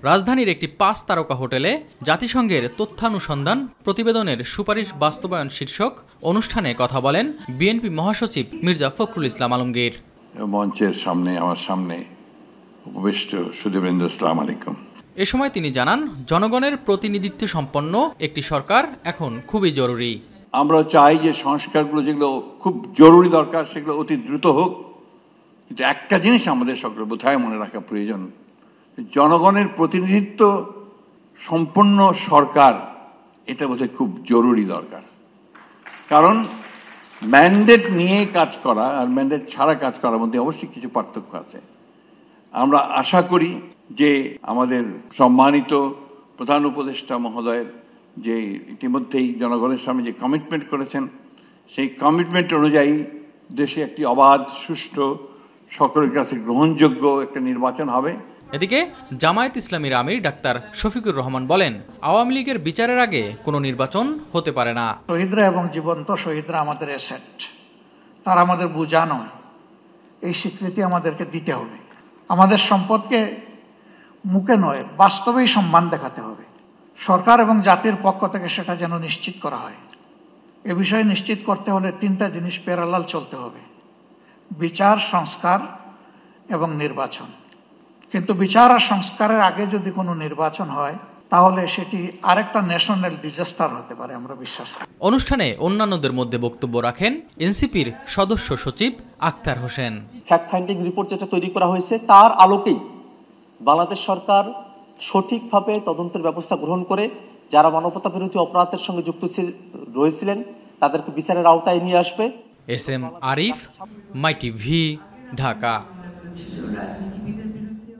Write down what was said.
রাজধানীর একটি ৫ তারকা হোটেলে জাতিসংঘের তথ্যানুসন্ধান প্রতিবেদনের সুপারিশ বাস্তবায়ন শীর্ষক অনুষ্ঠানে কথা বলেন বিএনপি মহাসচিব মির্জা ফখরুল ইসলাম আলমগীর। মঞ্চের সামনে আমার সামনে উপবিষ্ট সুধীবৃন্দ, আসসালামু আলাইকুম। এ সময় তিনি জানান, জনগণের প্রতিনিধিত্ব সম্পন্ন একটি সরকার এখন খুবই জরুরি। আমরা চাই যে সংস্কারগুলো যেগুলো খুব জরুরি দরকার সেগুলো অতি দ্রুত হোক, কিন্তু একটা জিনিস আমাদের সকলে বোধহয় মনে রাখা প্রয়োজন, জনগণের প্রতিনিধিত্ব সম্পন্ন সরকার এটা বোধহয় খুব জরুরি দরকার। কারণ ম্যান্ডেট নিয়ে কাজ করা আর ম্যান্ডেট ছাড়া কাজ করার মধ্যে অবশ্যই কিছু পার্থক্য আছে। আমরা আশা করি যে আমাদের সম্মানিত প্রধান উপদেষ্টা মহোদয়ের যে ইতিমধ্যেই জনগণের সামনে যে কমিটমেন্ট করেছেন, সেই কমিটমেন্ট অনুযায়ী দেশে একটি অবাধ, সুষ্ঠু, সকলের কাছে গ্রহণযোগ্য একটা নির্বাচন হবে। এদিকে জামায়াত ইসলামীর আমির ডাক্তার শফিকুর রহমান বলেন, আওয়ামী লীগের বিচারের আগে কোনো নির্বাচন হতে পারে না। শহীদরা এবং জীবন্ত শহীদরা আমাদের অ্যাসেট, তারা আমাদের বোঝা নয়। এই স্বীকৃতি আমাদেরকে দিতে হবে। আমাদের সম্পদকে মুখে নয়, বাস্তবেই সম্মান দেখাতে হবে। সরকার এবং জাতির পক্ষ থেকে সেটা যেন নিশ্চিত করা হয়। এ বিষয়ে নিশ্চিত করতে হলে 3টা জিনিস প্যারালাল চলতে হবে: বিচার, সংস্কার এবং নির্বাচন। কিন্তু বিচার আর সংস্কারের আগে যদি কোনো নির্বাচন হয় তাহলে সেটি আরেকটা ন্যাশনাল ডিজাস্টার হতে পারে, আমরা বিশ্বাস করি। অনুষ্ঠানে অন্যান্যদের মধ্যে বক্তব্য রাখেন এনসিপির সদস্য সচিব Akhtar Hossain. Fact finding report যেটা তৈরি করা হয়েছে তার আলোকেই বাংলাদেশ সরকার সঠিকভাবে তদন্তের ব্যবস্থা গ্রহণ করে যারা মানবতা বিরোধী অপরাধের সঙ্গে যুক্ত রয়েছিলেন তাদেরকে বিচারের আওতায় নিয়ে আসবে। এস এম আরিফ, মাই টিভি, ঢাকা।